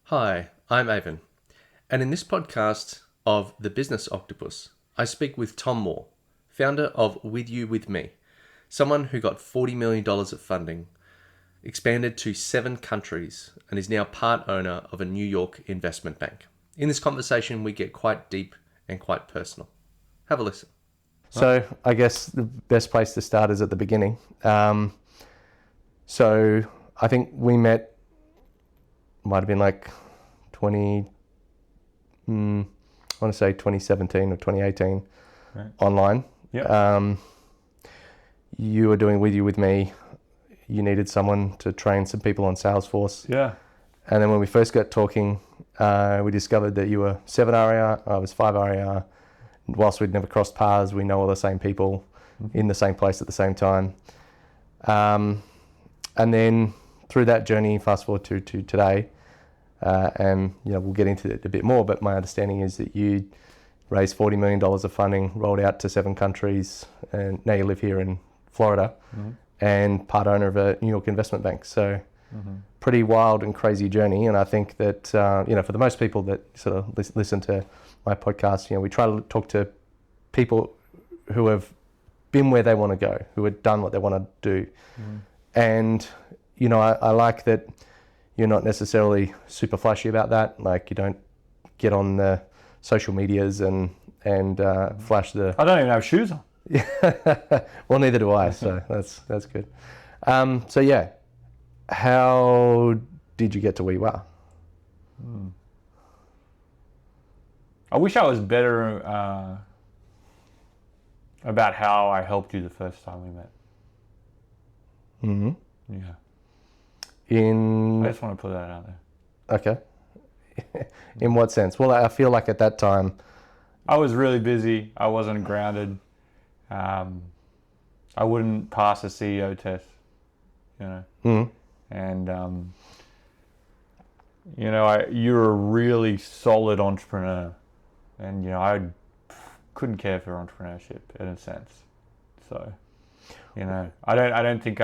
Hi, I'm Avon, and in this podcast of the Business Octopus, I speak with Tom Moore, founder of With You With Me, someone who got $40 million of funding, expanded to 7 countries, and is now part owner of a New York investment bank. In this conversation, we get quite deep and quite personal. Have a listen. So I guess the best place to start is at the beginning. So I think we met, might have been like 2017 or 2018, right. Online. Yep. You were doing With You With Me. You needed someone to train some people on Salesforce. Yeah. And then when we first got talking, we discovered that you were 7 RER, I was 5 RER. Whilst we'd never crossed paths, we know all the same people in the same place at the same time. And then through that journey, fast forward to today, and we'll get into it a bit more, but my understanding is that you raised $40 million of funding, rolled out to 7 countries, and now you live here in Florida, and part owner of a New York investment bank. So pretty wild and crazy journey. And I think that, for the most people that sort of listen to my podcast, we try to talk to people who have been where they want to go, who have done what they want to do. And, I like that you're not necessarily super flashy about that. Like, you don't get on the social medias and flash the... I don't even have shoes on. Well, neither do I, so that's good. So yeah, how did you get to where you are? I wish I was better about how I helped you the first time we met. Yeah. I just want to put that out there. Okay. In what sense? Well, I feel like at that time... I was really busy. I wasn't grounded. I wouldn't pass a CEO test, And, you're a really solid entrepreneur. And, I couldn't care for entrepreneurship in a sense. So, I don't think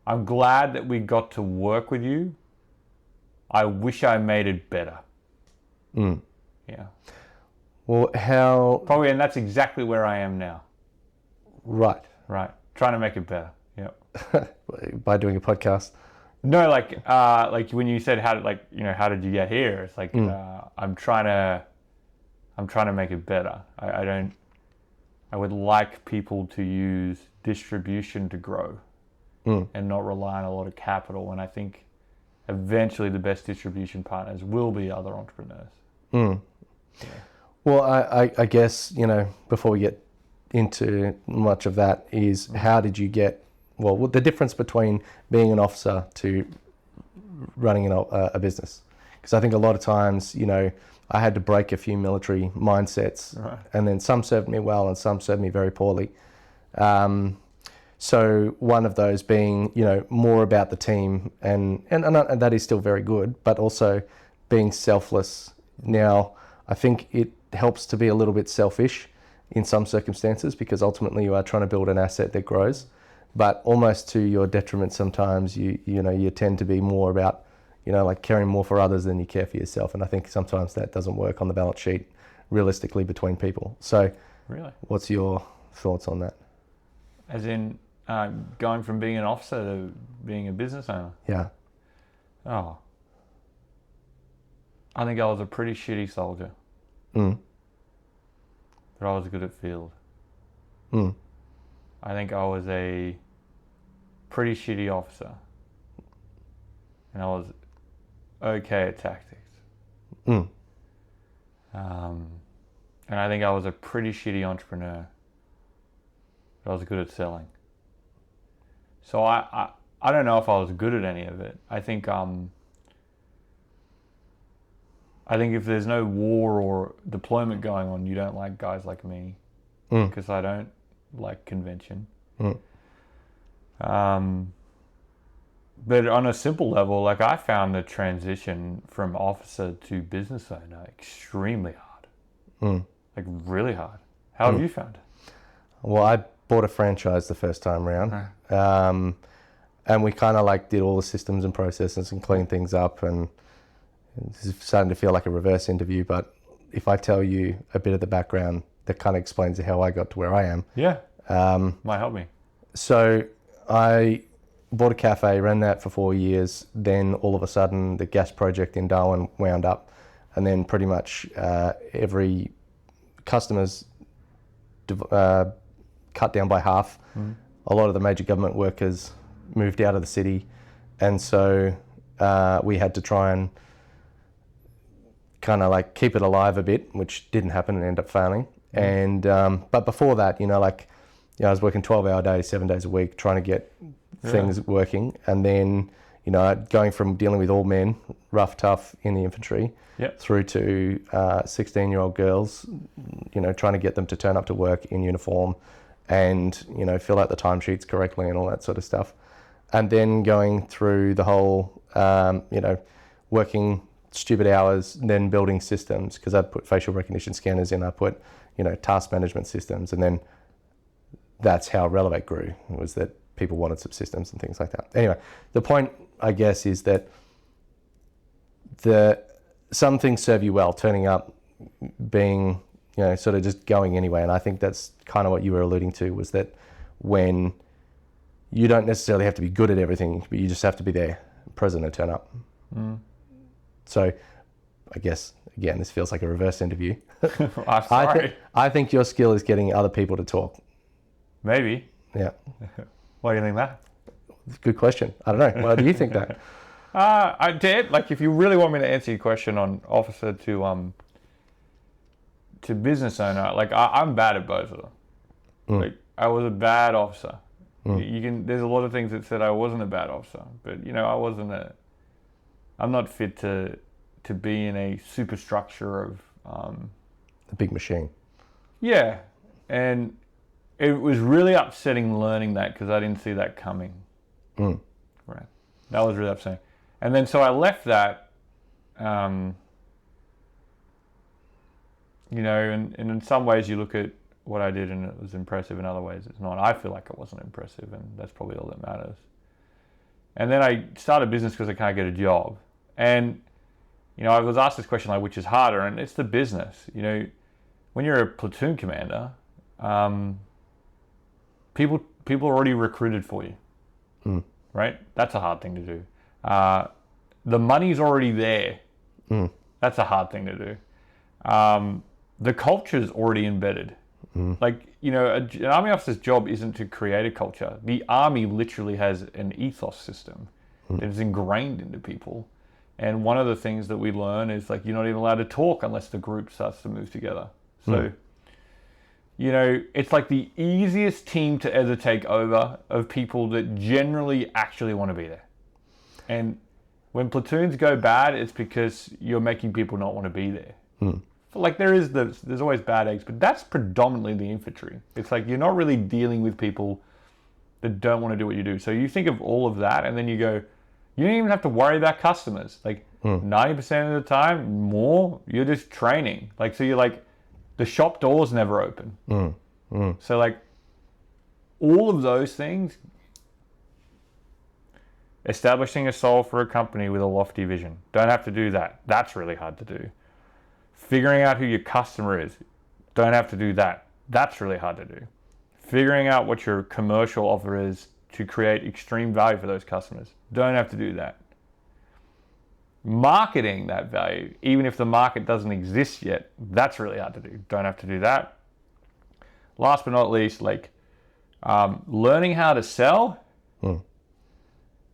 I'm glad that we got to work with you. I wish I made it better. Yeah. Well, how... Probably, and that's exactly where I am now. Right. Trying to make it better. Yep. By doing a podcast. No, like when you said how did you get here? It's like I'm trying to make it better. I would like people to use distribution to grow and not rely on a lot of capital. And I think eventually the best distribution partners will be other entrepreneurs. Yeah. Well, I guess, before we get into much of that is how did you get, the difference between being an officer to running a business? Because I think a lot of times, I had to break a few military mindsets, right. And then some served me well and some served me very poorly. So one of those being, more about the team and that is still very good, but also being selfless. Now, I think it helps to be a little bit selfish in some circumstances because ultimately you are trying to build an asset that grows, but almost to your detriment sometimes you tend to be more about, like caring more for others than you care for yourself. And I think sometimes that doesn't work on the balance sheet realistically between people. So really, what's your thoughts on that? As in going from being an officer to being a business owner? Yeah. Oh. I think I was a pretty shitty soldier. But I was good at field. I think I was a pretty shitty officer. And I was okay at tactics. And I think I was a pretty shitty entrepreneur. But I was good at selling. So I don't know if I was good at any of it. I think if there's no war or deployment going on, you don't like guys like me because I don't like convention. But on a simple level, like I found the transition from officer to business owner extremely hard, like really hard. How have you found it? Well, I bought a franchise the first time around. And we kind of like did all the systems and processes and cleaned things up, and this is starting to feel like a reverse interview, but if I tell you a bit of the background, that kind of explains how I got to where I am. Yeah. Might help me. So I bought a cafe, ran that for 4 years. Then all of a sudden the gas project in Darwin wound up, and then pretty much every customer's cut down by half. A lot of the major government workers moved out of the city, and so we had to try and kind of like keep it alive a bit, which didn't happen and ended up failing. And but before that, I was working 12-hour days, 7 days a week, trying to get things working, and then going from dealing with all men, rough, tough in the infantry, through to 16-year-old girls, trying to get them to turn up to work in uniform and fill out the timesheets correctly and all that sort of stuff. And then going through the whole, working stupid hours, then building systems, because I put facial recognition scanners in, I put, task management systems, and then that's how Relevate grew, was that people wanted subsystems and things like that. Anyway, the point, I guess, is that some things serve you well, turning up, being, sort of just going anyway. And I think that's kind of what you were alluding to, was that when you don't necessarily have to be good at everything, but you just have to be there, present, and turn up. So I guess, again, this feels like a reverse interview. I'm sorry. I think your skill is getting other people to talk. Maybe. Yeah. Why do you think that? Good question. I don't know. Why do you think that? I did. Like, if you really want me to answer your question on officer to business owner, like I'm bad at both of them. Like, I was a bad officer. There's a lot of things that said I wasn't a bad officer, but I'm not fit to be in a superstructure of the big machine. Yeah, and it was really upsetting learning that, because I didn't see that coming. Right, that was really upsetting. And then so I left that, and in some ways you look at what I did and it was impressive, in other ways it's not. I feel like it wasn't impressive, and that's probably all that matters. And then I started business because I can't get a job. And, I was asked this question, like, which is harder? And it's the business. When you're a platoon commander, people are already recruited for you, right? That's a hard thing to do. The money's already there. That's a hard thing to do. The culture's already embedded. Like, an army officer's job isn't to create a culture. The army literally has an ethos system that is ingrained into people. And one of the things that we learn is, like, you're not even allowed to talk unless the group starts to move together. So, it's like the easiest team to ever take over of people that generally actually want to be there. And when platoons go bad, it's because you're making people not want to be there. Like, there's always bad eggs, but that's predominantly the infantry. It's like you're not really dealing with people that don't want to do what you do. So you think of all of that, and then you go, you don't even have to worry about customers. Like 90% of the time, more, you're just training. Like, so you're like, the shop doors never open. So, like, all of those things, establishing a soul for a company with a lofty vision. Don't have to do that. That's really hard to do. Figuring out who your customer is. Don't have to do that. That's really hard to do. Figuring out what your commercial offer is to create extreme value for those customers. Don't have to do that. Marketing that value, even if the market doesn't exist yet, that's really hard to do. Don't have to do that. Last but not least, like, learning how to sell. Don't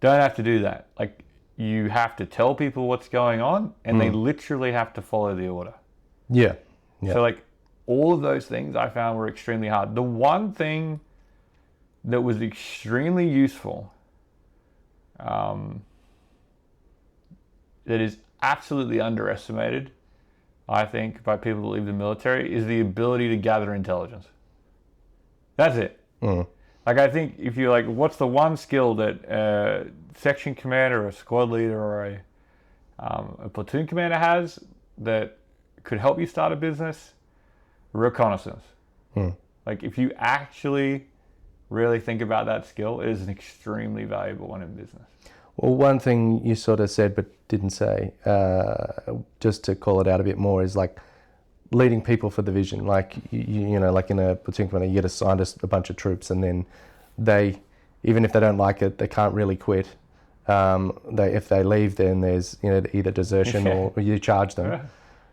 have to do that. Like, you have to tell people what's going on, and they literally have to follow the order. Yeah. So, like, all of those things I found were extremely hard. The one thing that was extremely useful, that is absolutely underestimated, I think, by people that leave the military, is the ability to gather intelligence. That's it. Like, I think if you're like, what's the one skill that a section commander or a squad leader or a platoon commander has that could help you start a business? Reconnaissance. Like, if you actually really think about that skill, it is an extremely valuable one in business. Well, one thing you sort of said but didn't say, just to call it out a bit more, is like leading people for the vision. Like you know, like in a platoon commander, you get assigned a bunch of troops, and then they, even if they don't like it, they can't really quit. If they leave, then there's, you know, either desertion or you charge them. Yeah.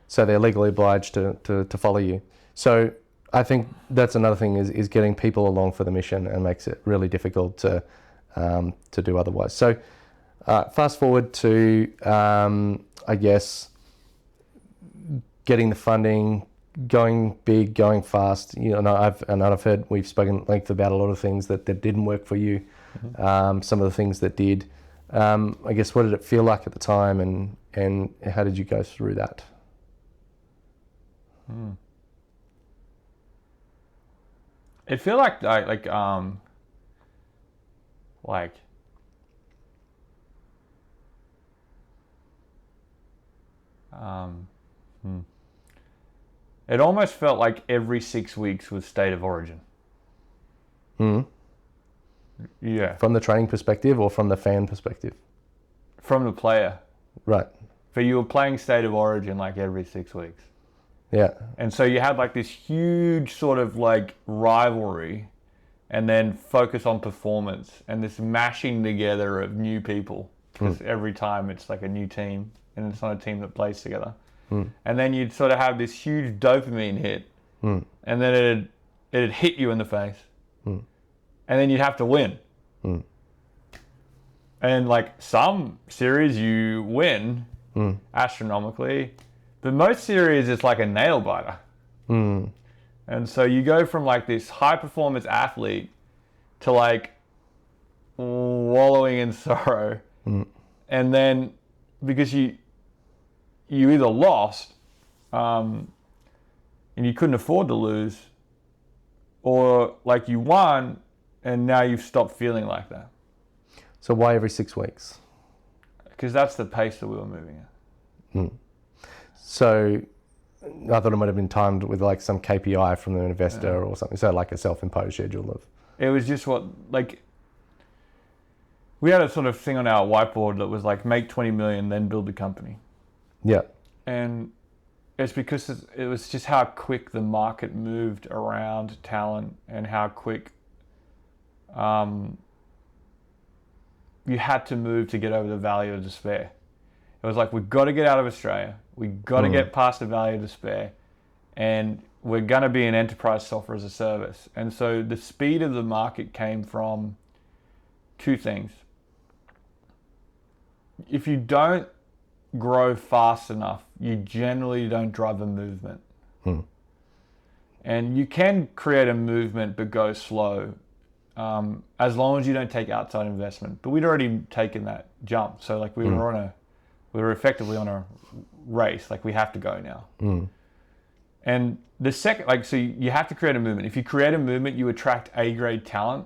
So they're legally obliged to follow you. So I think that's another thing is getting people along for the mission, and makes it really difficult to do otherwise. So fast forward to, I guess, getting the funding, going big, going fast. You know, I've heard, we've spoken at length about a lot of things that didn't work for you. Some of the things that did. I guess, what did it feel like at the time, and how did you go through that? It feel like it almost felt like every 6 weeks was state of origin. Yeah. From the training perspective or from the fan perspective? From the player. Right. So you were playing state of origin like every 6 weeks. Yeah. And so you had like this huge sort of like rivalry, and then focus on performance, and this mashing together of new people, because every time it's like a new team, and it's not a team that plays together. And then you'd sort of have this huge dopamine hit, and then it'd hit you in the face, and then you'd have to win. And like some series you win astronomically, but most series it's like a nail biter. And so you go from like this high performance athlete to like wallowing in sorrow, and then because you either lost, and you couldn't afford to lose, or like you won and now you've stopped feeling like that. So why every 6 weeks? Because that's the pace that we were moving at. So I thought it might have been timed with like some KPI from the investor or something. So like a self-imposed schedule of. It was just what, like, we had a sort of thing on our whiteboard that was like, make 20 million, then build the company. Yeah. And it's because it was just how quick the market moved around talent, and how quick you had to move to get over the valley of despair. It was like, we've got to get out of Australia. We've got to get past the valley of despair. And we're going to be an enterprise software as a service. And so the speed of the market came from two things. If you don't grow fast enough, you generally don't drive a movement. And you can create a movement but go slow, as long as you don't take outside investment. But we'd already taken that jump, so like we were effectively on a race. Like, we have to go now. And the second, like, so you have to create a movement. If you create a movement, you attract A-grade talent.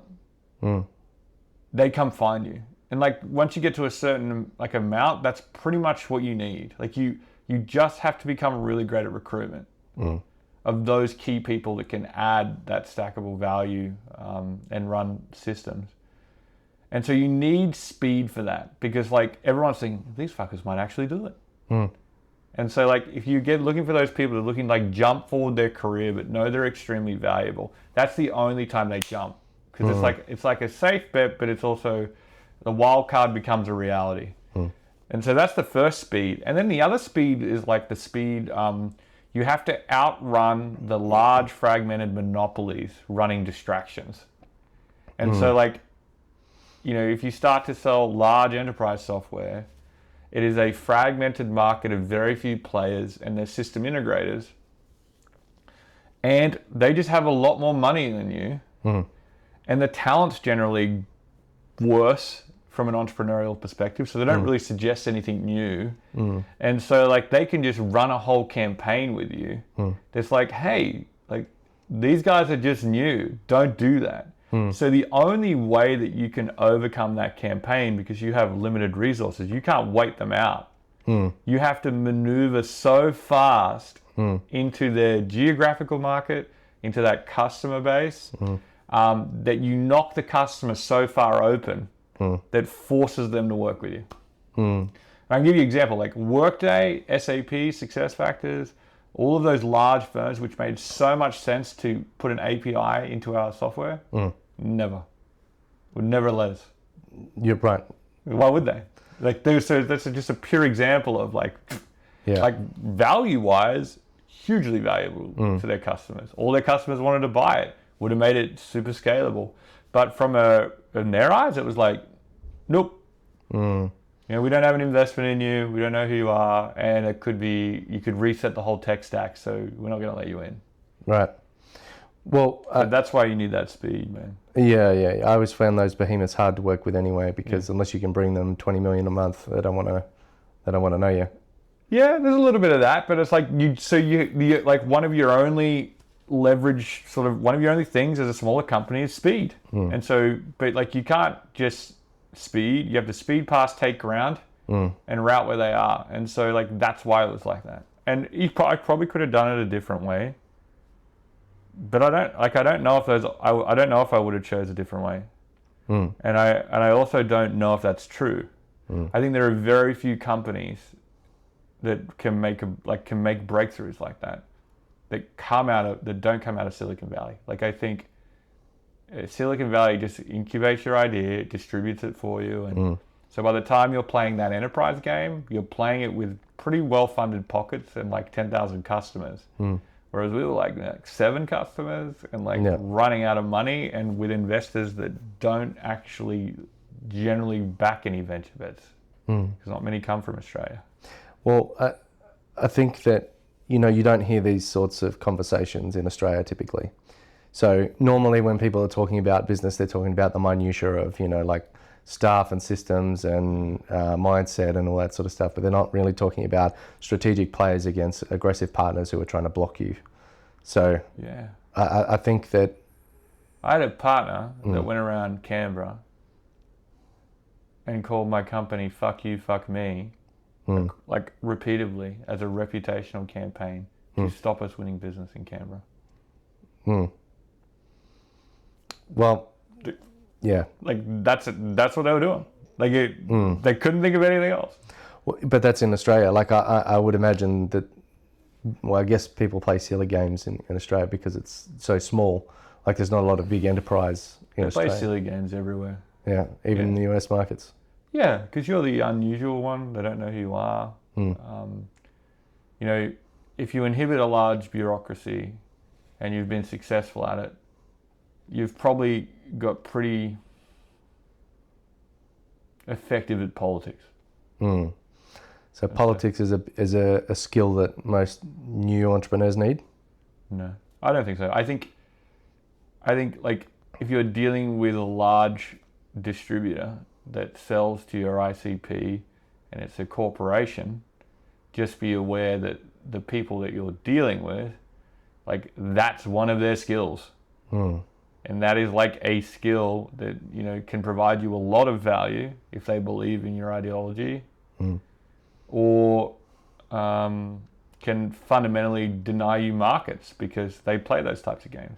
They come find you. And like, once you get to a certain like amount, that's pretty much what you need. Like, you just have to become really great at recruitment of those key people that can add that stackable value and run systems. And so you need speed for that, because like everyone's thinking, these fuckers might actually do it. And so like, if you get looking for those people that are looking like jump forward their career but know they're extremely valuable, that's the only time they jump, because it's like a safe bet, but it's also the wild card becomes a reality. And so that's the first speed. And then the other speed is like the speed, you have to outrun the large fragmented monopolies running distractions. And so like, you know, if you start to sell large enterprise software, it is a fragmented market of very few players, and they're system integrators. And they just have a lot more money than you. And the talent's generally worse from an entrepreneurial perspective, so they don't really suggest anything new. And so like, they can just run a whole campaign with you. It's like, hey, like, these guys are just new, don't do that. So the only way that you can overcome that campaign, because you have limited resources, you can't wait them out. You have to maneuver so fast into their geographical market, into that customer base, that you knock the customer so far open that forces them to work with you. And I can give you an example, like Workday, SAP, SuccessFactors, all of those large firms which made so much sense to put an API into our software, never. Would never let us. You're right. Why would they? Like, so that's just a pure example of like value-wise, hugely valuable to their customers. All their customers wanted to buy it. Would have made it super scalable. But in their eyes, it was like, nope. You know, we don't have an investment in you. We don't know who you are. And it could be, you could reset the whole tech stack. So we're not going to let you in. Right. Well, that's why you need that speed, man. Yeah. I always found those behemoths hard to work with anyway, because unless you can bring them 20 million a month, they don't want to know you. Yeah, there's a little bit of that, but it's like you like one of your only leverage, sort of one of your only things as a smaller company is speed. And so, but like you can't just speed. You have to speed past, take ground, and route where they are. And so like that's why it was like that. And I probably could have done it a different way. But I don't know if I don't know if I would have chose a different way. And I also don't know if that's true. I think there are very few companies that can make breakthroughs like that that don't come out of Silicon Valley. Like I think Silicon Valley just incubates your idea, it distributes it for you, and so by the time you're playing that enterprise game, you're playing it with pretty well-funded pockets and like 10,000 customers. Whereas we were like 7 customers and running out of money, and with investors that don't actually generally back any venture bets. Because not many come from Australia. Well, I think that, you don't hear these sorts of conversations in Australia typically. So normally when people are talking about business, they're talking about the minutiae of, like staff and systems and mindset and all that sort of stuff, but they're not really talking about strategic players against aggressive partners who are trying to block you. So yeah, I think that I had a partner that went around Canberra and called my company "fuck you, fuck me," like repeatedly as a reputational campaign to stop us winning business in Canberra. Well, yeah, like that's what they were doing. Like they couldn't think of anything else. Well, but that's in Australia. Like I would imagine that. Well, I guess people play silly games in Australia because it's so small. Like there's not a lot of big enterprise in Australia. They play silly games everywhere. Yeah, even in the US markets. Yeah, because you're the unusual one. They don't know who you are. If you inhibit a large bureaucracy and you've been successful at it, you've probably got pretty effective at politics. So politics is a skill that most new entrepreneurs need? No, I don't think so. I think like if you're dealing with a large distributor that sells to your ICP and it's a corporation, just be aware that the people that you're dealing with, like that's one of their skills. And that is like a skill that, can provide you a lot of value if they believe in your ideology. Or can fundamentally deny you markets because they play those types of games.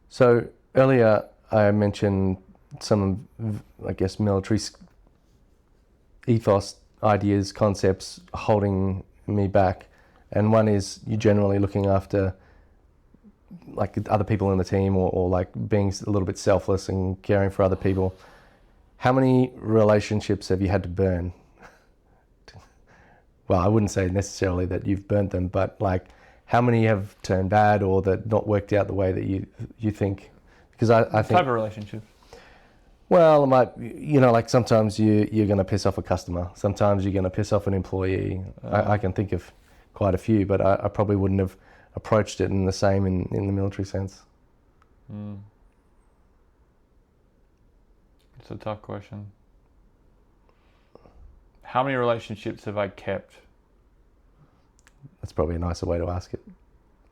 So earlier I mentioned some, I guess, military ethos ideas, concepts holding me back. And one is you generally looking after like other people in the team or like being a little bit selfless and caring for other people. How many relationships have you had to burn? Well, I wouldn't say necessarily that you've burnt them, but like how many have turned bad or that not worked out the way that you think? Because I think... Type of relationship. Well, it might, like sometimes you're going to piss off a customer. Sometimes you're going to piss off an employee. I can think of quite a few, but I probably wouldn't have approached it in the same in the military sense. It's a tough question. How many relationships have I kept? That's probably a nicer way to ask it.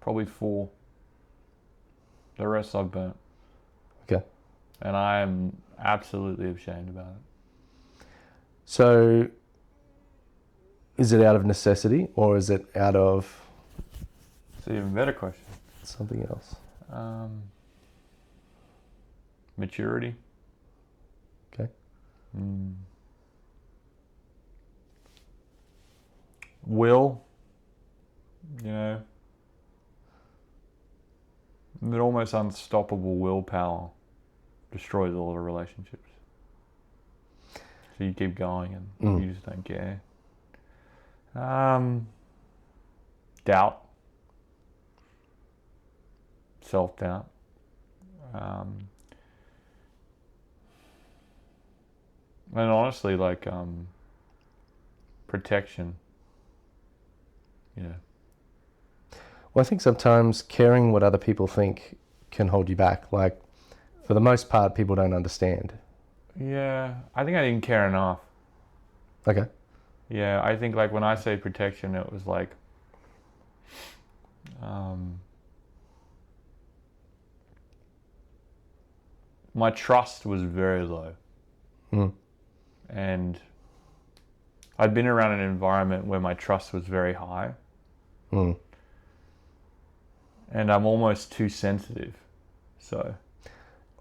Probably 4. The rest I've burnt. Okay. And I am absolutely ashamed about it. So, is it out of necessity or is it out of... It's an even better question. Something else. Maturity. Okay. Will. You know, that almost unstoppable willpower destroys all the relationships. So you keep going and you just don't care. Doubt. Self-doubt. And honestly, like, protection. Yeah. Well, I think sometimes caring what other people think can hold you back. Like, for the most part, people don't understand. Yeah, I think I didn't care enough. Okay. Yeah, I think like when I say protection, it was like, my trust was very low. And I'd been around an environment where my trust was very high. And I'm almost too sensitive. So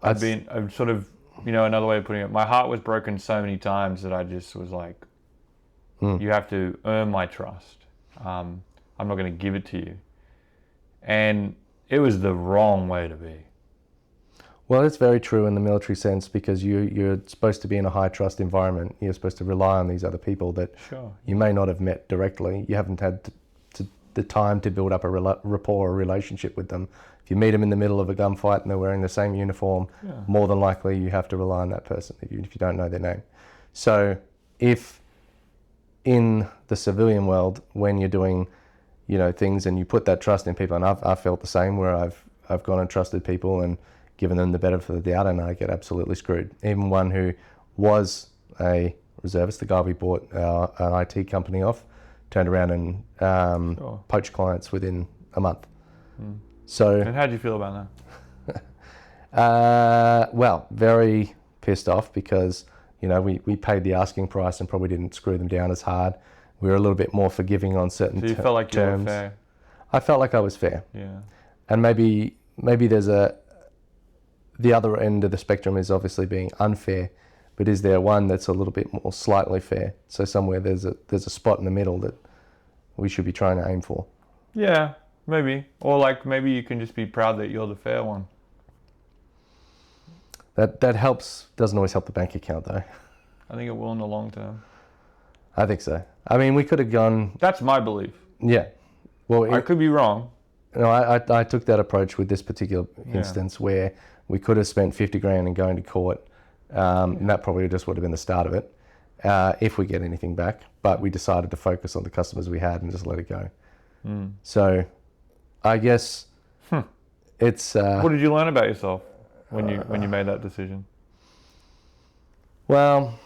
I'm sort of, another way of putting it, my heart was broken so many times that I just was like, you have to earn my trust. I'm not going to give it to you. And it was the wrong way to be. Well, it's very true in the military sense, because you're supposed to be in a high trust environment. You're supposed to rely on these other people that you may not have met directly. You haven't had the time to build up a rapport or relationship with them. If you meet them in the middle of a gunfight and they're wearing the same uniform, more than likely you have to rely on that person, even if you don't know their name. So if in the civilian world, when you're doing things and you put that trust in people, and I've felt the same, where I've gone and trusted people and given them the benefit of the doubt, and I get absolutely screwed. Even one who was a reservist, the guy we bought an IT company off, turned around and poached clients within a month. So. And how did you feel about that? Well, very pissed off, because we paid the asking price and probably didn't screw them down as hard. We were a little bit more forgiving on certain terms. So you felt like you were fair? I felt like I was fair. Yeah. And maybe there's the other end of the spectrum is obviously being unfair, but is there one that's a little bit more slightly fair? So somewhere there's a spot in the middle that we should be trying to aim for. Yeah, maybe. Or like maybe you can just be proud that you're the fair one. That helps. Doesn't always help the bank account though. I think it will in the long term. I think so. I mean, we could have gone. That's my belief. Yeah. Well, I could be wrong. No, I took that approach with this particular instance where we could have spent 50 grand and going to court, and that probably just would have been the start of it, if we get anything back. But we decided to focus on the customers we had and just let it go. So, I guess it's. What did you learn about yourself when you made that decision? Well,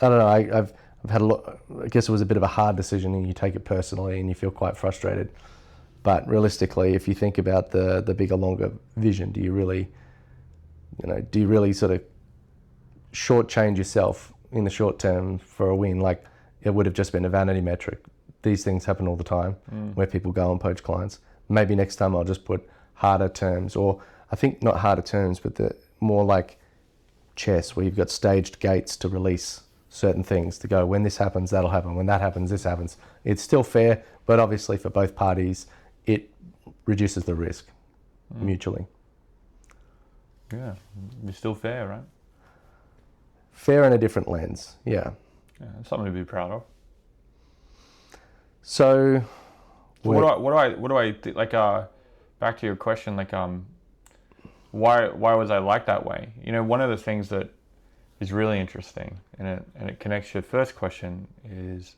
I don't know. I've had a lot. I guess it was a bit of a hard decision, and you take it personally, and you feel quite frustrated. But realistically, if you think about the bigger, longer vision, do you really sort of shortchange yourself in the short term for a win? Like, it would have just been a vanity metric. These things happen all the time where people go and poach clients. Maybe next time I'll just put harder terms, or I think not harder terms, but the more like chess, where you've got staged gates to release certain things, to go, when this happens, that'll happen. When that happens, this happens. It's still fair, but obviously for both parties, it reduces the risk mutually. Yeah, you're still fair, right? Fair in a different lens, yeah. Something to be proud of. So what do I think? Like, back to your question, like, why was I like that way? One of the things that is really interesting, and it connects to your first question, is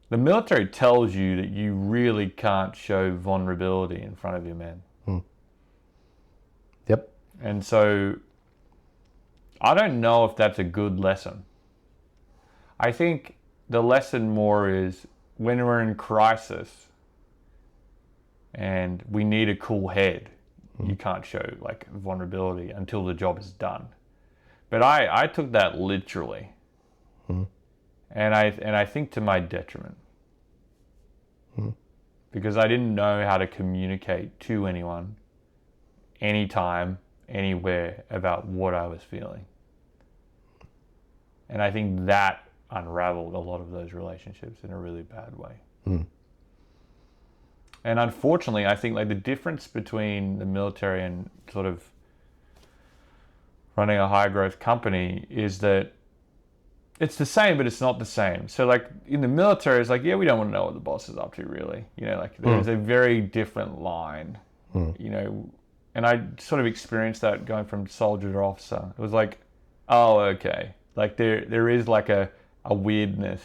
the military tells you that you really can't show vulnerability in front of your men. Yep. And so I don't know if that's a good lesson. I think the lesson more is when we're in crisis and we need a cool head, you can't show like vulnerability until the job is done. But I took that literally. And I think to my detriment. Because I didn't know how to communicate to anyone, anytime, anywhere about what I was feeling. And I think that unraveled a lot of those relationships in a really bad way. And unfortunately, I think like the difference between the military and sort of running a high growth company is that it's the same, but it's not the same. So like in the military, it's like, yeah, we don't want to know what the boss is up to really. You know, like there's a very different line, you know, and I sort of experienced that going from soldier to officer. It was like, oh, okay. Like there is like a weirdness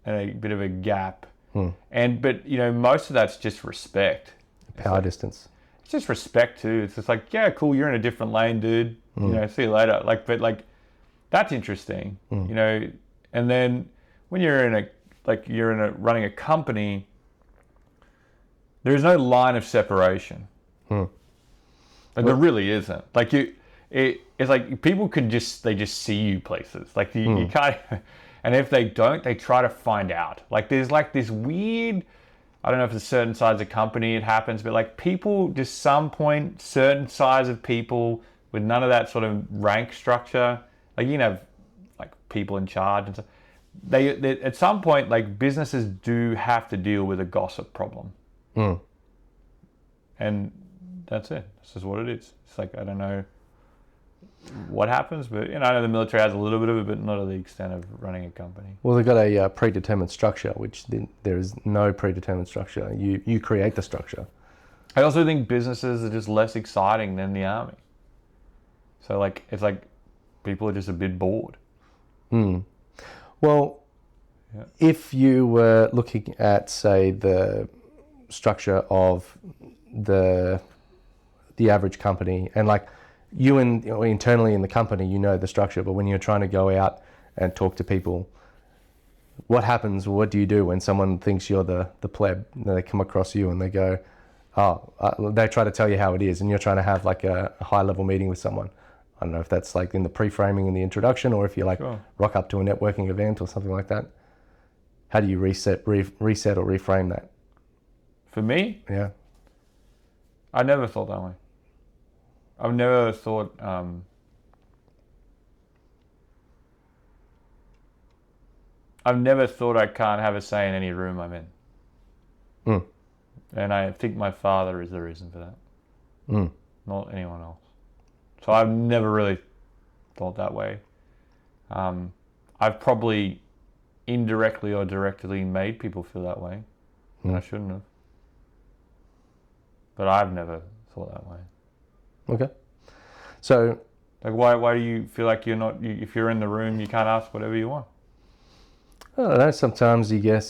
and a bit of a gap. But you know, most of that's just respect. Power distance. It's just respect too. It's just like, yeah, cool, you're in a different lane, dude. You know, see you later. Like, but like, that's interesting. You know, and then when you're in a running a company, there's no line of separation. Like there really isn't. Like it's like people they just see you places. Like you can't. And if they don't, they try to find out. Like there's like this weird, I don't know if it's a certain size of company it happens, but like people, just some point, certain size of people with none of that sort of rank structure, like you can have like people in charge and stuff. They at some point, like businesses do have to deal with a gossip problem. And that's it. This is what it is. It's like, I don't know what happens, but you know, I know the military has a little bit of it, but not to the extent of running a company. Well, they've got a predetermined structure, which there is no predetermined structure. You create the structure. I also think businesses are just less exciting than the army. So like, it's like people are just a bit bored. Well, if you were looking at, say, the structure of the average company, and like internally in the company, you know the structure, but when you're trying to go out and talk to people, what happens? What do you do when someone thinks you're the pleb? They come across you and they go, they try to tell you how it is, and you're trying to have like a high level meeting with someone. I don't know if that's like in the pre-framing in the introduction, or if you like rock up to a networking event or something like that. How do you reset or reframe that? For me? Yeah. I never thought that way. I've never thought, I can't have a say in any room I'm in. And I think my father is the reason for that. Not anyone else. So I've never really thought that way. I've probably indirectly or directly made people feel that way. And I shouldn't have. But I've never thought that way. Okay. So, like, why do you feel like if you're in the room, you can't ask whatever you want? I don't know. Sometimes you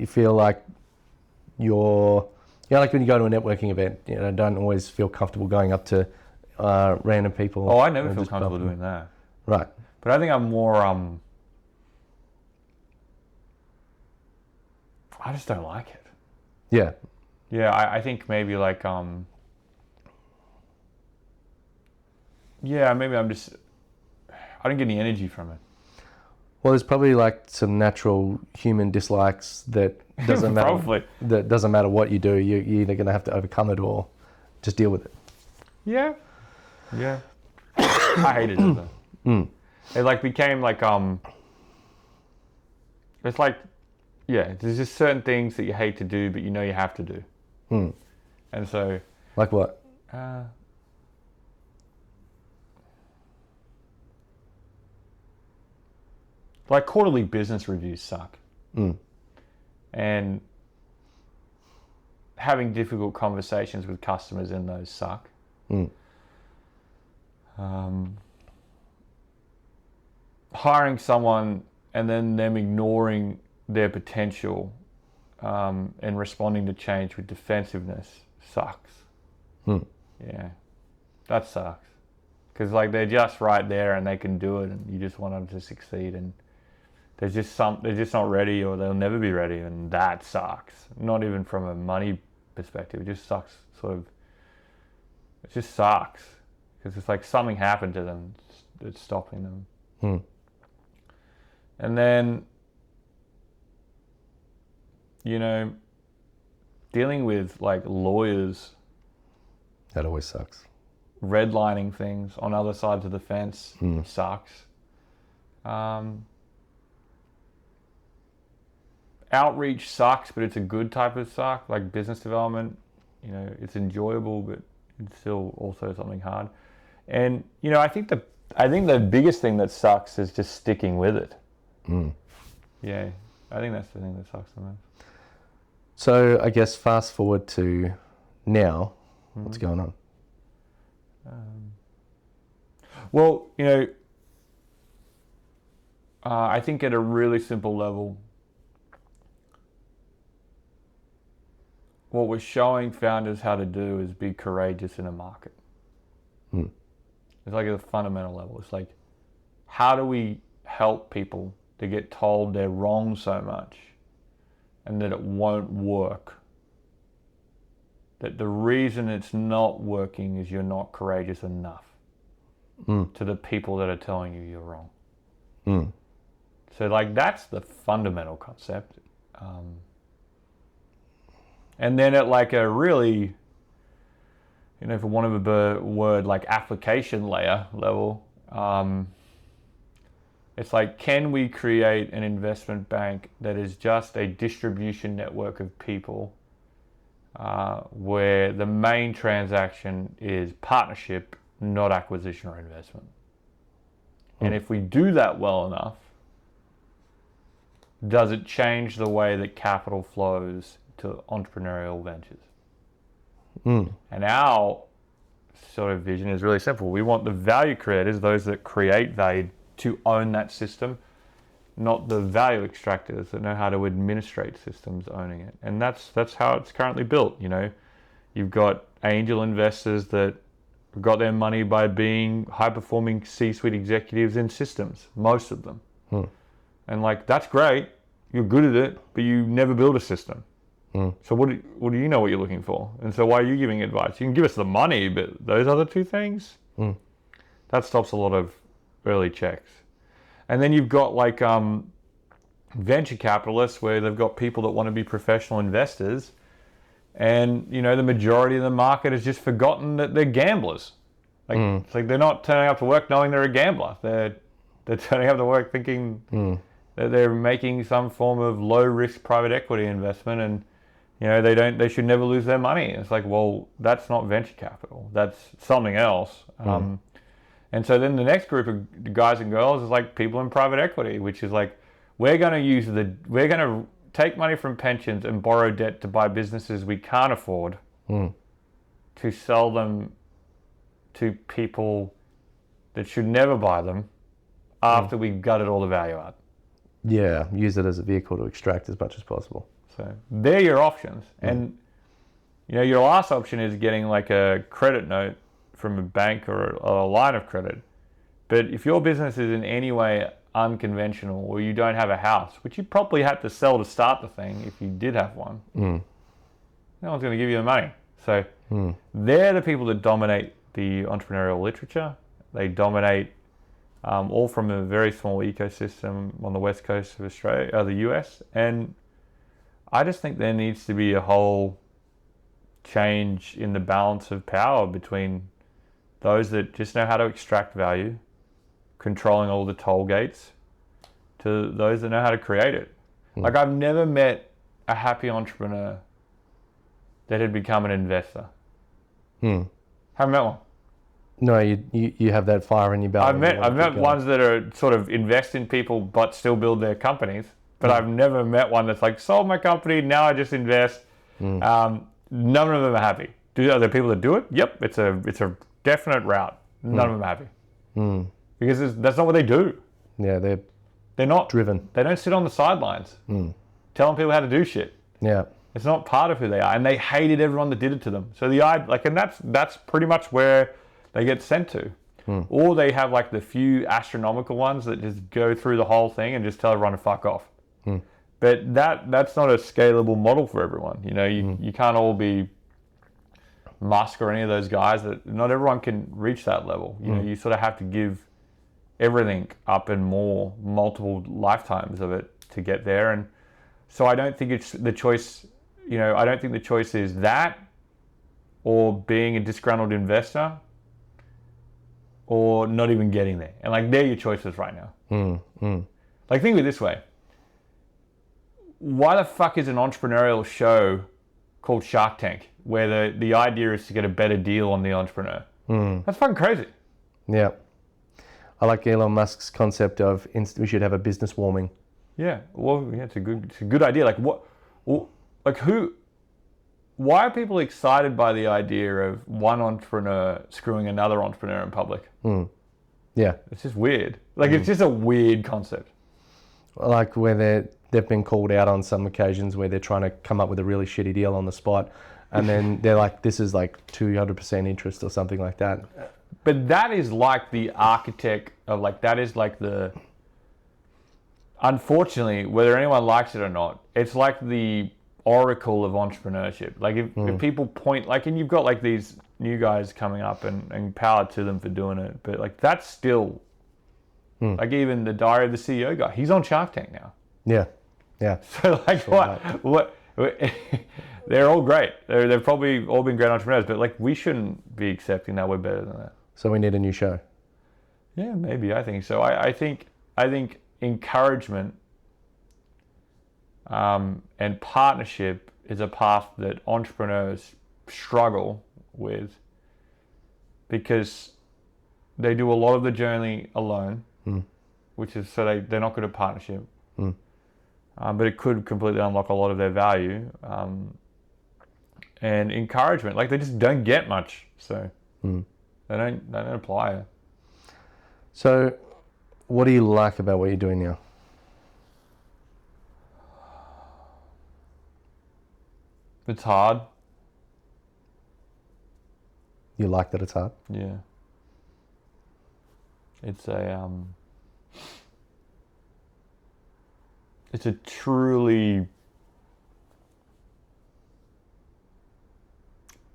feel like like when you go to a networking event, don't always feel comfortable going up to random people. Oh, I never feel comfortable doing that. Right. But I think I'm more, I just don't like it. Yeah. Yeah, I think maybe like, maybe I don't get any energy from it. Well, there's probably like some natural human dislikes that doesn't matter. Probably. That doesn't matter what you do. You're either going to have to overcome it or just deal with it. Yeah. Yeah. I hated it though. It like became like, it's like, there's just certain things that you hate to do, but you know you have to do. And so. Like what? Like quarterly business reviews suck. And having difficult conversations with customers in those suck. Hiring someone and then them ignoring their potential and responding to change with defensiveness sucks. Yeah, that sucks. Because like they're just right there and they can do it, and you just want them to succeed, and they're just not ready, or they'll never be ready, and that sucks. Not even from a money perspective, it just sucks. It just sucks because it's like something happened to them that's stopping them. And then, dealing with like lawyers. That always sucks. redlining things on other sides of the fence sucks. Outreach sucks, but it's a good type of suck. Like business development, you know, it's enjoyable, but it's still also something hard. And you know, I think the biggest thing that sucks is just sticking with it. Yeah, I think that's the thing that sucks the most. So I guess fast forward to now, what's going on? Well, you know, I think at a really simple level, what we're showing founders how to do is be courageous in a market. It's like at a fundamental level. It's like, how do we help people to get told they're wrong so much and that it won't work? That the reason it's not working is you're not courageous enough to the people that are telling you you're wrong. So like that's the fundamental concept. And then at like a really, you know, for want of a word, like application layer level, it's like, can we create an investment bank that is just a distribution network of people where the main transaction is partnership, not acquisition or investment? And if we do that well enough, does it change the way that capital flows to entrepreneurial ventures? And our sort of vision is really simple. We want the value creators, those that create value, to own that system, not the value extractors that know how to administrate systems owning it. And that's how it's currently built. You know, you've got angel investors that got their money by being high-performing C-suite executives in systems, most of them. And like, that's great. You're good at it, but you never build a system. So what do you know what you're looking for? And so why are you giving advice? You can give us the money, but those other two things, that stops a lot of early checks. And then you've got like venture capitalists where they've got people that want to be professional investors, and you know the majority of the market has just forgotten that they're gamblers. Like it's like they're not turning up to work knowing they're a gambler. They're turning up to work thinking that they're making some form of low risk private equity investment, and you know they should never lose their money. It's like, well, that's not venture capital. That's something else. And so then the next group of guys and girls is like people in private equity, which is like, we're going to take money from pensions and borrow debt to buy businesses we can't afford to sell them to people that should never buy them after we've gutted all the value out. Yeah, use it as a vehicle to extract as much as possible. So they're your options. And you know, your last option is getting like a credit note from a bank or a line of credit. But if your business is in any way unconventional, or you don't have a house, which you probably had to sell to start the thing if you did have one, no one's going to give you the money. So they're the people that dominate the entrepreneurial literature. They dominate all from a very small ecosystem on the west coast of Australia, the US. And I just think there needs to be a whole change in the balance of power between those that just know how to extract value, controlling all the toll gates, to those that know how to create it. Like, I've never met a happy entrepreneur that had become an investor. Haven't met one. No, you have that fire in your belly. I've met ones that are sort of invest in people but still build their companies. But I've never met one that's like, sold my company, now I just invest. None of them are happy. Are there people that do it? Yep, it's a definite route. None of them are happy. Because that's not what they do. Yeah, they're not driven. They don't sit on the sidelines telling people how to do shit. Yeah. It's not part of who they are. And they hated everyone that did it to them. So and that's pretty much where they get sent to. Or they have like the few astronomical ones that just go through the whole thing and just tell everyone to fuck off. But that's not a scalable model for everyone. You know, you can't all be Musk or any of those guys. That not everyone can reach that level. You know, you sort of have to give everything up and more, multiple lifetimes of it to get there. And so I don't think it's the choice. You know, I don't think the choice is that or being a disgruntled investor. or not even getting there. And like, they're your choices right now. Like, think of it this way. Why the fuck is an entrepreneurial show called Shark Tank, where the idea is to get a better deal on the entrepreneur? That's fucking crazy. Yeah. I like Elon Musk's concept of we should have a business warming. Yeah. Well, yeah, it's a good idea. Like, why are people excited by the idea of one entrepreneur screwing another entrepreneur in public? Yeah. It's just weird. Like, it's just a weird concept. Like where they've been called out on some occasions where they're trying to come up with a really shitty deal on the spot, and then they're like, this is like 200% interest or something like that. But that is like the architect of like, that is like the, unfortunately, whether anyone likes it or not, it's like the oracle of entrepreneurship. Like if people point, like, and you've got like these new guys coming up and power to them for doing it, but like that's still, like even the Diary of the CEO guy, he's on Shark Tank now. Yeah. Yeah. So like what they're all great. They've probably all been great entrepreneurs, but like we shouldn't be accepting that we're better than that. So we need a new show. Yeah, maybe. I think so. I think encouragement and partnership is a path that entrepreneurs struggle with because they do a lot of the journey alone, which is so they're not good at partnership. But it could completely unlock a lot of their value. And encouragement, like they just don't get much, so they don't apply. So what do you like about what you're doing now? It's hard. You like that it's hard? Yeah. It's a truly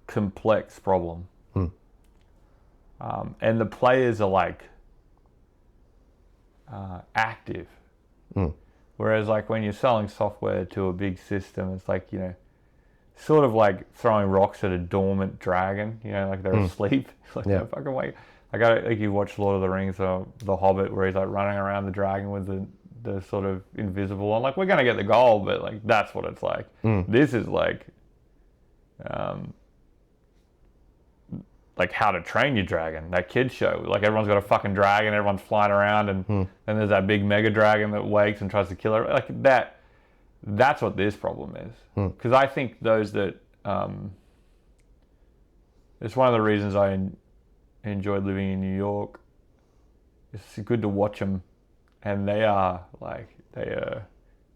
complex problem. And the players are like active. Whereas like when you're selling software to a big system, it's like, you know, sort of like throwing rocks at a dormant dragon, you know, like they're asleep. It's like, no fucking way. Like you watch Lord of the Rings or The Hobbit where he's like running around the dragon with the sort of invisible one. Like, we're going to get the gold, but like, that's what it's like. This is like How to Train Your Dragon, that kid's show. Like, everyone's got a fucking dragon, everyone's flying around, and then there's that big mega dragon that wakes and tries to kill her. Like, that's what this problem is. Because I think those that... it's one of the reasons I enjoyed living in New York. It's good to watch them, and they are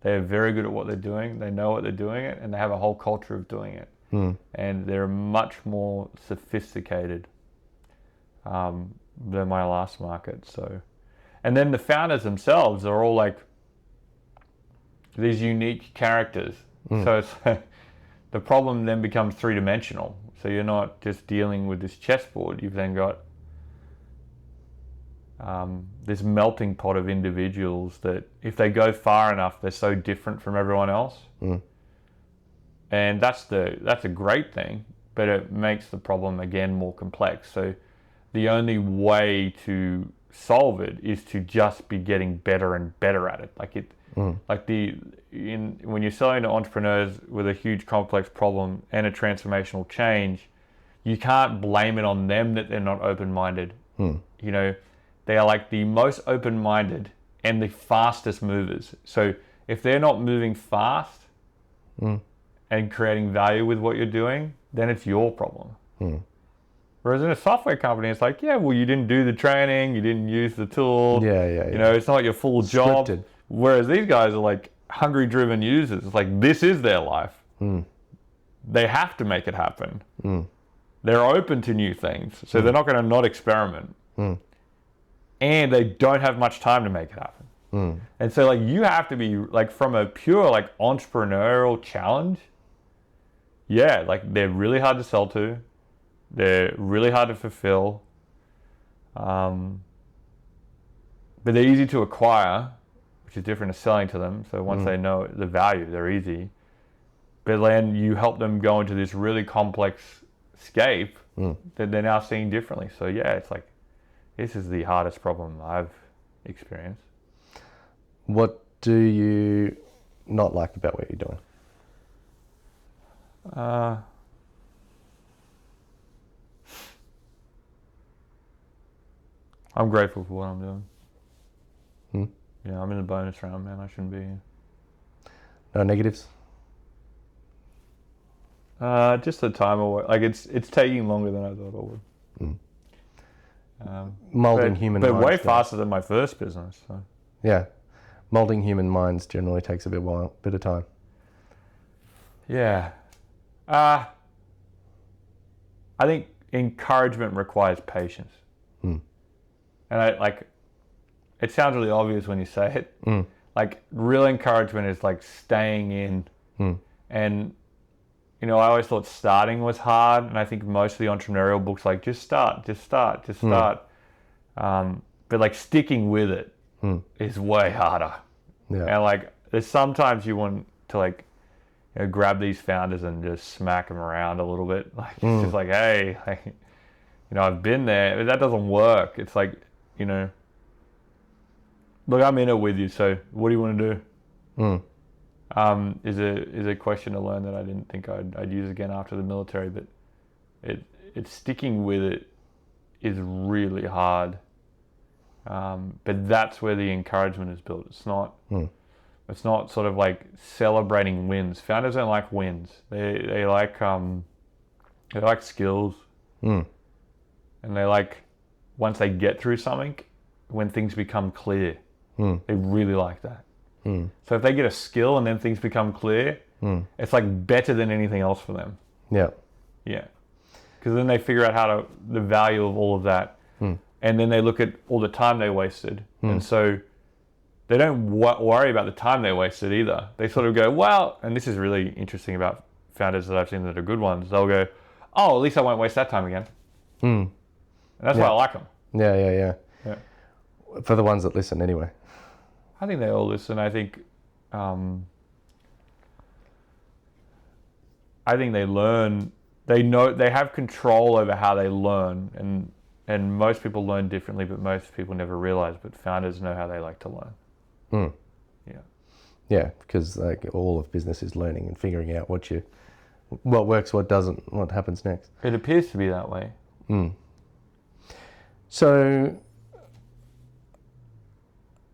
very good at what they're doing. They know what they're doing it, and they have a whole culture of doing it. And they're much more sophisticated than my last market. So, and then the founders themselves are all like these unique characters. So it's the problem then becomes three-dimensional. So you're not just dealing with this chessboard. You've then got this melting pot of individuals that, if they go far enough, they're so different from everyone else. And that's a great thing, but it makes the problem again more complex. So the only way to solve it is to just be getting better and better at it. When you're selling to entrepreneurs with a huge complex problem and a transformational change, you can't blame it on them that they're not open-minded. You know, they are like the most open-minded and the fastest movers. So if they're not moving fast and creating value with what you're doing, then it's your problem. Whereas in a software company, it's like, yeah, well, you didn't do the training, you didn't use the tool. You know, it's not your full job. Scripted. Whereas these guys are like hungry, driven users. It's like, this is their life. They have to make it happen. They're open to new things, so they're not going to not experiment. And they don't have much time to make it happen. And so like, you have to be like, from a pure like entrepreneurial challenge, yeah, like they're really hard to sell to. They're really hard to fulfill. But they're easy to acquire, which is different to selling to them. So once they know the value, they're easy. But then you help them go into this really complex scape that they're now seeing differently. So yeah, it's like this is the hardest problem I've experienced. What do you not like about what you're doing? I'm grateful for what I'm doing. Hmm? Yeah, I'm in the bonus round, man. I shouldn't be here. No negatives? Just the time away. Like it's taking longer than I thought it would. Molding human but minds. way faster than my first business. So. Yeah. Molding human minds generally takes a bit of time. Yeah. I think encouragement requires patience. And it sounds really obvious when you say it. Like real encouragement is like staying in. And, you know, I always thought starting was hard. And I think most of the entrepreneurial books, like just start. But like sticking with it is way harder. Yeah. And like there's sometimes you want to like, you know, grab these founders and just smack them around a little bit. Like it's just like, hey, like, you know, I've been there, but that doesn't work. It's like, you know, look, I'm in it with you. So what do you want to do? Is a question to learn that I didn't think I'd use again after the military, but it's sticking with it is really hard. But that's where the encouragement is built. It's not sort of like celebrating wins. Founders don't like wins. They like skills. And they like once they get through something, when things become clear. They really like that. So if they get a skill and then things become clear, it's like better than anything else for them. Yeah. Yeah. Because then they figure out the value of all of that. And then they look at all the time they wasted. And so they don't worry about the time they wasted either. They sort of go, well, and this is really interesting about founders that I've seen that are good ones. They'll go, oh, at least I won't waste that time again. And that's why I like them. Yeah. For the ones that listen anyway. I think they all listen. I think they learn. They know they have control over how they learn, and most people learn differently, but most people never realize. But founders know how they like to learn. Yeah, because like all of business is learning and figuring out what works, what doesn't, what happens next. It appears to be that way. So,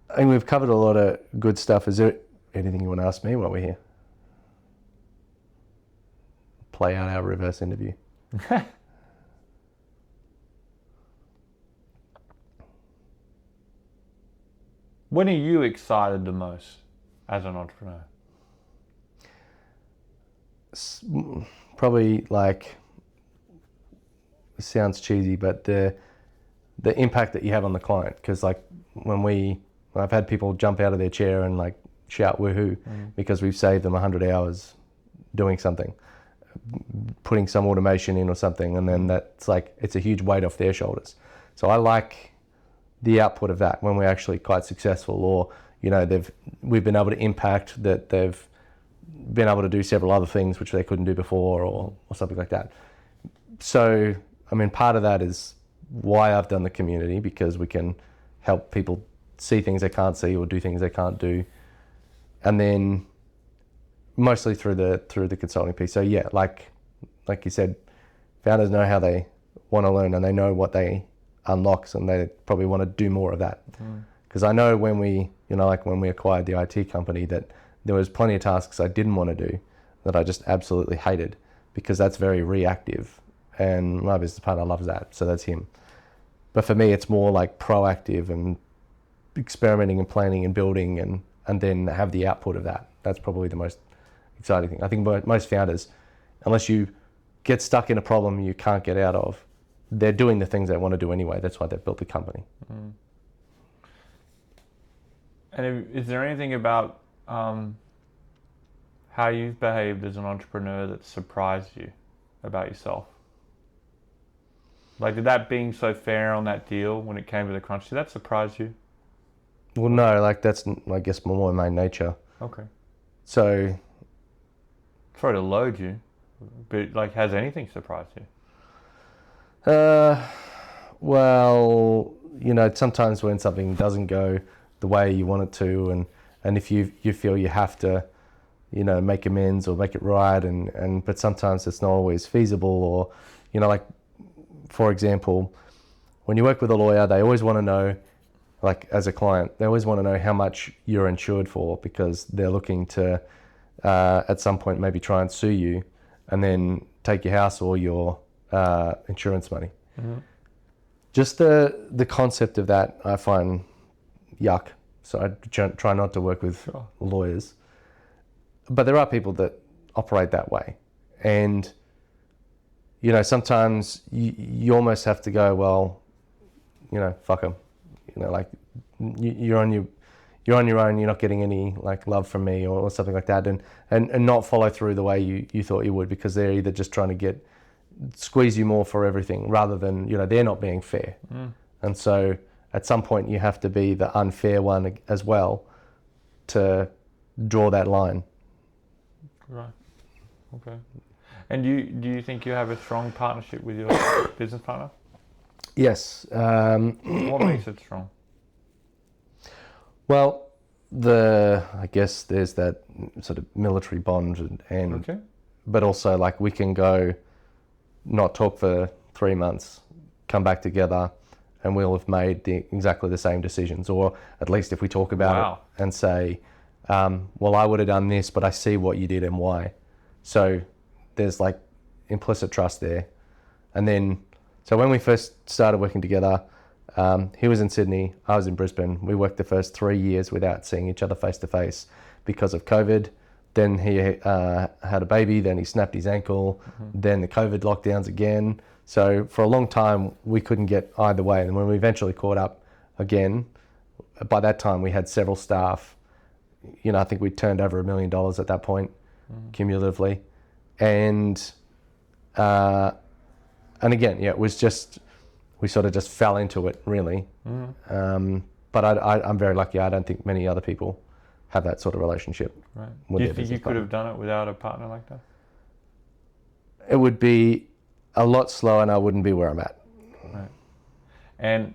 I think we've covered a lot of good stuff. Is there anything you want to ask me while we're here? Play out our reverse interview. When are you excited the most as an entrepreneur? Probably like, it sounds cheesy, but the impact that you have on the client. Because like I've had people jump out of their chair and like shout woohoo because we've saved them 100 hours doing something, putting some automation in or something, and then that's like, it's a huge weight off their shoulders. So I like the output of that when we're actually quite successful, or, you know, we've been able to impact that they've been able to do several other things which they couldn't do before, or something like that. So, I mean, part of that is why I've done the community, because we can help people see things they can't see or do things they can't do. And then mostly through the consulting piece. So yeah, like you said, founders know how they want to learn, and they know what they unlocks, and they probably want to do more of that. Because I know when we acquired the IT company, that there was plenty of tasks I didn't want to do that I just absolutely hated, because that's very reactive, and my business partner loves that, so that's him. But for me, it's more like proactive and experimenting and planning and building, and then have the output of that. That's probably the most exciting thing. I think most founders, unless you get stuck in a problem you can't get out of, they're doing the things they want to do anyway. That's why they've built the company. And is there anything about how you've behaved as an entrepreneur that surprised you about yourself? Like, did that being so fair on that deal when it came to the crunch, did that surprise you? Well, no, like that's, I guess, more my nature. Okay. So, sorry to load you, but like, has anything surprised you? Well, sometimes when something doesn't go the way you want it to, and if you feel you have to, make amends or make it right, but sometimes it's not always feasible, or, like, for example, when you work with a lawyer, they always want to know, like, as a client, they always want to know how much you're insured for, because they're looking to, at some point, maybe try and sue you and then take your house or your insurance money. Mm-hmm. Just the concept of that, I find yuck. So I try not to work with lawyers. But there are people that operate that way. And, sometimes you almost have to go, well, fuck them. Like, you're on your own, you're not getting any, like, love from me or something like that. And not follow through the way you thought you would, because they're either just trying to squeeze you more for everything, rather than, they're not being fair. And so at some point you have to be the unfair one as well to draw that line. Right. Okay. And do you think you have a strong partnership with your business partner? Yes. What makes it strong? Well, I guess there's that sort of military bond, and okay. But also, like, we can go not talk for 3 months, come back together, and we'll have made exactly the same decisions. Or at least if we talk about it and say, well, I would have done this, but I see what you did and why. So there's, like, implicit trust there. And then, so when we first started working together, he was in Sydney, I was in Brisbane. We worked the first 3 years without seeing each other face to face because of COVID. Then he had a baby, then he snapped his ankle, then the COVID lockdowns again. So for a long time, we couldn't get either way. And when we eventually caught up again, by that time we had several staff. I think we turned over $1 million at that point, cumulatively. And again, it was just, we sort of just fell into it, really. But I'm very lucky. I don't think many other people have that sort of relationship. Right. Do you think you could have done it without a partner like that? It would be a lot slower, and I wouldn't be where I'm at. Right. And,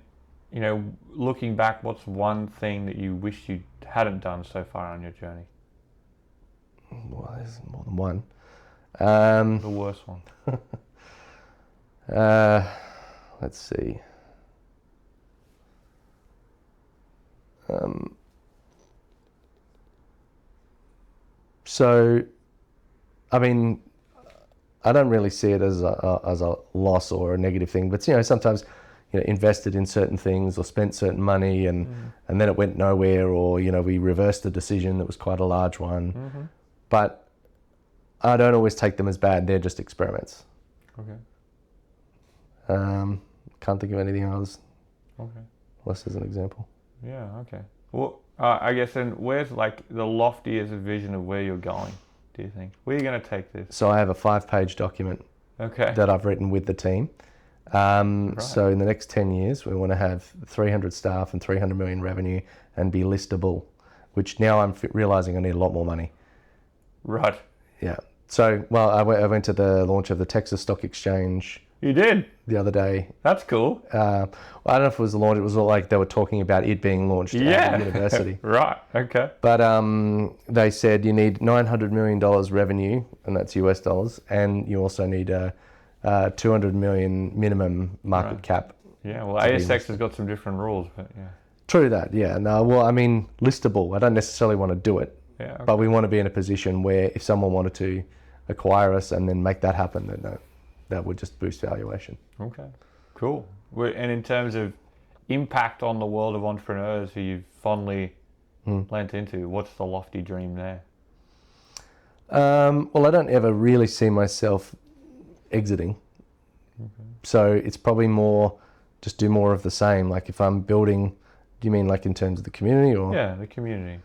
looking back, what's one thing that you wish you hadn't done so far on your journey? Well, there's more than one. The worst one. Let's see. So, I mean, I don't really see it as a loss or a negative thing, but sometimes, invested in certain things or spent certain money and then it went nowhere, or we reversed a decision that was quite a large one. But I don't always take them as bad. They're just experiments. Okay. Can't think of anything else. Okay. Unless there's an example. Yeah. Okay. Well, I guess then, where's, like, the loftiest vision of where you're going, do you think? Where are you going to take this? So I have a 5-page document that I've written with the team. Right. So in the next 10 years, we want to have 300 staff and 300 million revenue and be listable, which now I'm realizing I need a lot more money. Right. Yeah. So, well, I went to the launch of the Texas Stock Exchange. You did? The other day. That's cool. I don't know if it was the launch. It was like they were talking about it being launched at the university. Right. Okay. But they said you need $900 million revenue, and that's US dollars, and you also need a 200 million minimum market cap. Yeah. Well, ASX has got some different rules, but yeah. True that. Yeah. No. Well, I mean, listable. I don't necessarily want to do it. Yeah. Okay. But we want to be in a position where if someone wanted to acquire us and then make that happen, then that would just boost valuation. Okay, cool. And in terms of impact on the world of entrepreneurs who you've fondly lent into, what's the lofty dream there? Well, I don't ever really see myself exiting. So it's probably more just do more of the same. Like if I'm building, do you mean like in terms of the community or? Yeah, the community.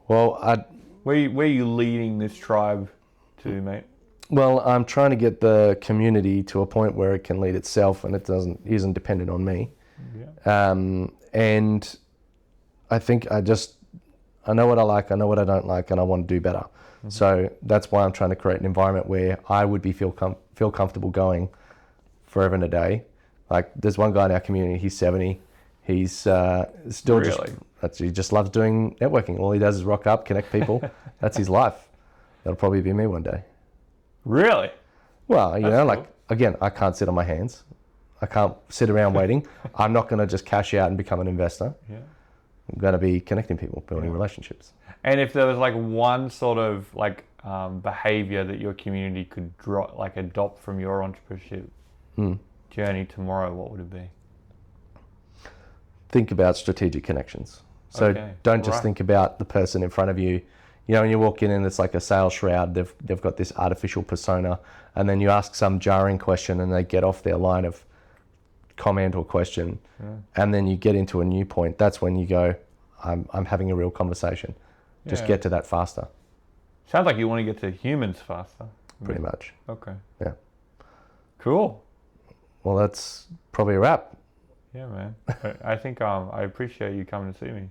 Well, where are you leading this tribe to, mate? Well, I'm trying to get the community to a point where it can lead itself and it isn't dependent on me. Yeah. And I think I know what I like, I know what I don't like, and I want to do better. So that's why I'm trying to create an environment where I would feel comfortable going forever and a day. Like there's one guy in our community, he's 70, He's still Really? he just loves doing networking. All he does is rock up, connect people. That's his life. That'll probably be me one day. Really? Well, you That's know, cool. like, again, I can't sit on my hands. I can't sit around waiting. I'm not going to just cash out and become an investor. Yeah. I'm going to be connecting people, building relationships. And if there was like one sort of like behavior that your community could adopt from your entrepreneurship journey tomorrow, what would it be? Think about strategic connections. So Okay, don't just right. think about the person in front of you. You know, when you walk in and it's like a sales shroud, they've got this artificial persona, and then you ask some jarring question and they get off their line of comment or question, and then you get into a new point. That's when you go, I'm having a real conversation. Just Yeah. get to that faster, Sounds like you want to get to humans faster. pretty much. Okay. Yeah. Cool. Well, that's probably a wrap. Yeah, man. I think I appreciate you coming to see me.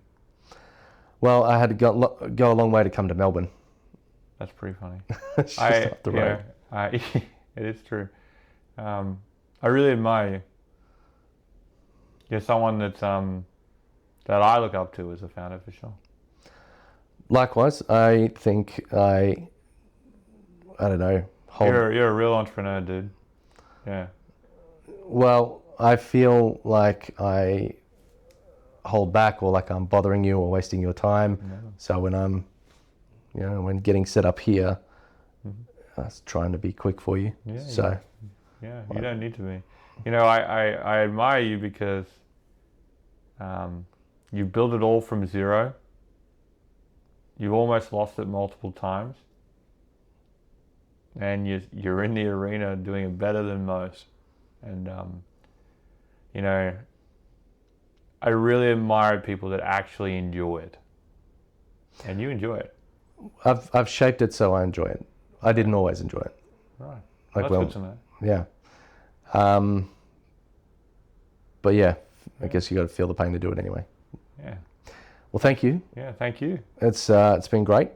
Well, I had to go a long way to come to Melbourne. That's pretty funny. It's just up the road. It is true. I really admire you. You're someone that's that I look up to as a founder for sure. Likewise, I think I don't know. You're a real entrepreneur, dude. Yeah. Well, I feel like I hold back, or like I'm bothering you or wasting your time. No. So when when getting set up here, I was trying to be quick for you. Yeah. So Yeah, you don't need to be. You know, I admire you because you built it all from zero. You've almost lost it multiple times. And you're in the arena doing it better than most. And, you know, I really admire people that actually enjoy it. And you enjoy it. I've shaped it so I enjoy it. I didn't always enjoy it. Right. Like, That's good to know. Yeah. But yeah, I guess you got to feel the pain to do it anyway. Yeah. Well, thank you. Yeah, thank you. It's been great.